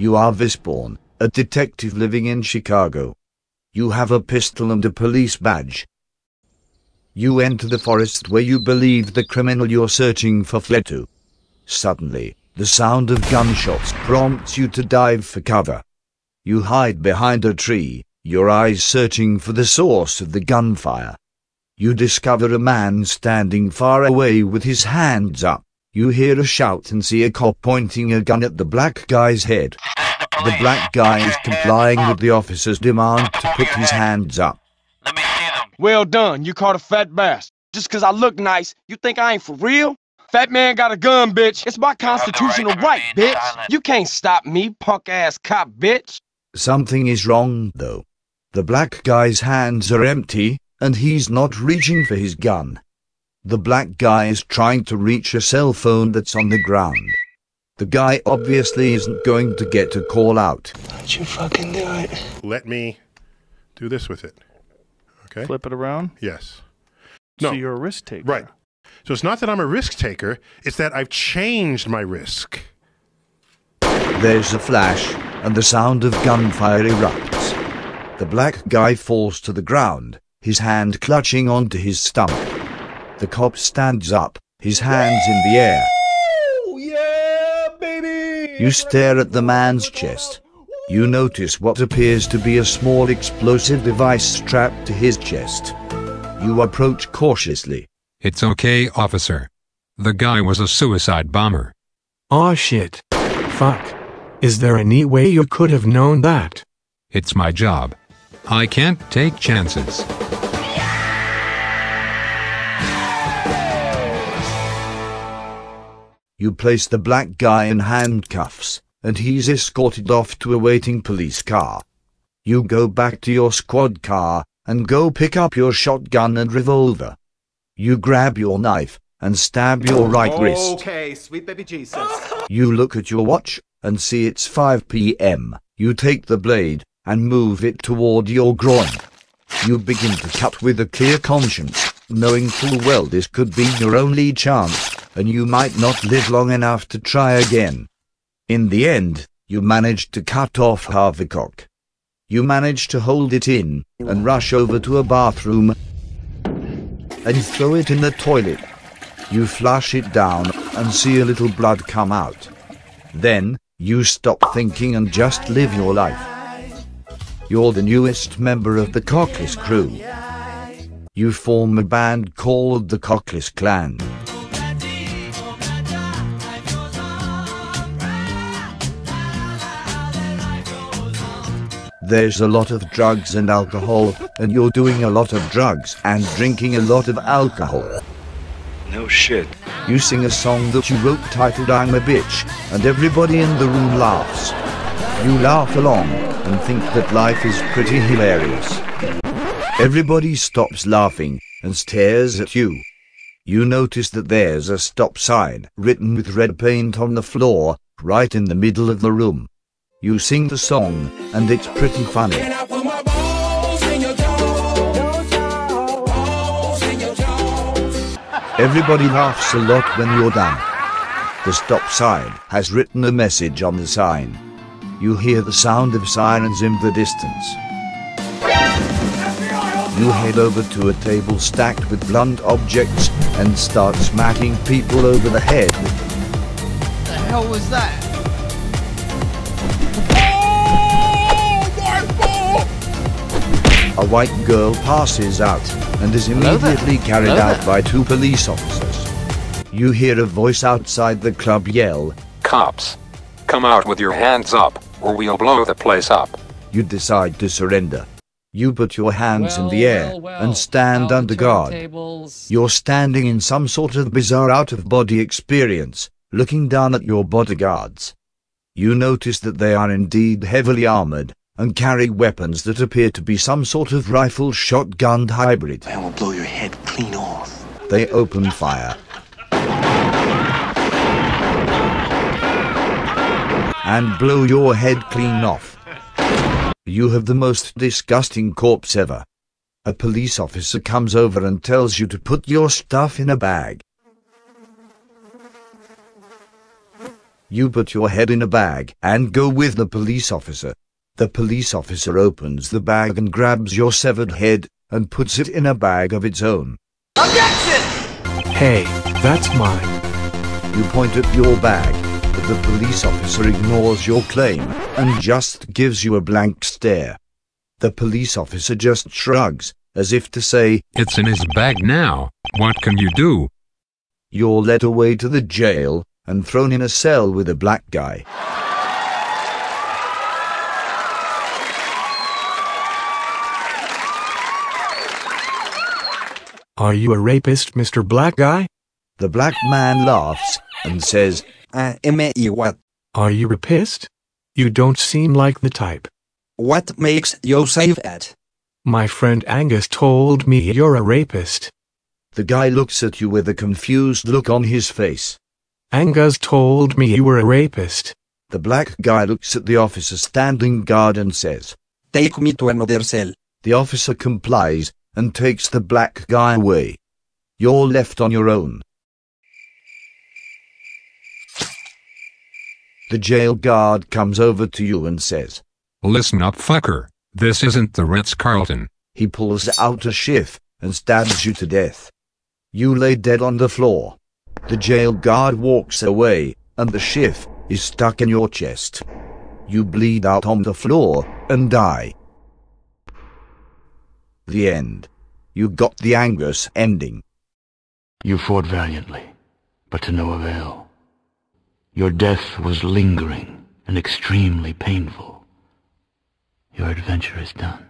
You are Visborn, a detective living in Chicago. You have a pistol and a police badge. You enter the forest where you believe the criminal you're searching for fled to. Suddenly, the sound of gunshots prompts you to dive for cover. You hide behind a tree, your eyes searching for the source of the gunfire. You discover a man standing far away with his hands up. You hear a shout and see a cop pointing a gun at the black guy's head. The black guy is complying with the officer's demand to put his hands up. Let me see them. Well done, you caught a fat bass. Just 'cause I look nice, you think I ain't for real? Fat man got a gun, bitch. It's my constitutional right, bitch. You can't stop me, punk-ass cop, bitch. Something is wrong, though. The black guy's hands are empty, and he's not reaching for his gun. The black guy is trying to reach a cell phone that's on the ground. The guy obviously isn't going to get a call out. Don't you fucking do it. Let me do this with it. Okay? Flip it around? Yes. So No. you're a risk taker. Right. So it's not that I'm a risk taker, it's that I've changed my risk. There's a flash, and the sound of gunfire erupts. The black guy falls to the ground, his hand clutching onto his stomach. The cop stands up, his hands in the air. Yeah, baby! You stare at the man's chest. You notice what appears to be a small explosive device strapped to his chest. You approach cautiously. It's okay, officer. The guy was a suicide bomber. Aw shit. Fuck. Is there any way you could have known that? It's my job. I can't take chances. You place the black guy in handcuffs, and he's escorted off to a waiting police car. You go back to your squad car, and go pick up your shotgun and revolver. You grab your knife, and stab your right wrist. Okay, sweet baby Jesus. You look at your watch, and see it's 5 p.m. You take the blade, and move it toward your groin. You begin to cut with a clear conscience, knowing full well this could be your only chance, and you might not live long enough to try again. In the end, you manage to cut off half a cock. You manage to hold it in, and rush over to a bathroom, and throw it in the toilet. You flush it down, and see a little blood come out. Then, you stop thinking and just live your life. You're the newest member of the Cockless crew. You form a band called the Cockless Clan. There's a lot of drugs and alcohol, and you're doing a lot of drugs and drinking a lot of alcohol. No shit. You sing a song that you wrote titled I'm a Bitch, and everybody in the room laughs. You laugh along, and think that life is pretty hilarious. Everybody stops laughing, and stares at you. You notice that there's a stop sign written with red paint on the floor, right in the middle of the room. You sing the song, and it's pretty funny. Everybody laughs a lot when you're done. The stop sign has written a message on the sign. You hear the sound of sirens in the distance. You head over to a table stacked with blunt objects and start smacking people over the head. What the hell was that? A white girl passes out and is immediately carried out by 2 police officers. You hear a voice outside the club yell, Cops, come out with your hands up, or we'll blow the place up. You decide to surrender. You put your hands in the air and stand under guard. You're standing in some sort of bizarre out-of-body experience, looking down at your bodyguards. You notice that they are indeed heavily armored, and carry weapons that appear to be some sort of rifle shotgun hybrid. I will blow your head clean off. They open fire. And blow your head clean off. You have the most disgusting corpse ever. A police officer comes over and tells you to put your stuff in a bag. You put your head in a bag and go with the police officer. The police officer opens the bag and grabs your severed head and puts it in a bag of its own. Hey, that's mine. You point at your bag, but the police officer ignores your claim and just gives you a blank stare. The police officer just shrugs, as if to say, It's in his bag now. What can you do? you're led away to the jail and thrown in a cell with a black guy. Are you a rapist, Mr. Black Guy? The black man laughs and says, What? Are you rapist? You don't seem like the type. What makes you say that? My friend Angus told me you're a rapist. The guy looks at you with a confused look on his face. Angus told me you were a rapist. The black guy looks at the officer standing guard and says, Take me to another cell. The officer complies and takes the black guy away. You're left on your own. The jail guard comes over to you and says, Listen up, fucker. This isn't the Ritz-Carlton. He pulls out a shiv and stabs you to death. You lay dead on the floor. The jail guard walks away, and the shiv is stuck in your chest. You bleed out on the floor and die. The end. You got the Angus ending. You fought valiantly, but to no avail. Your death was lingering and extremely painful. Your adventure is done.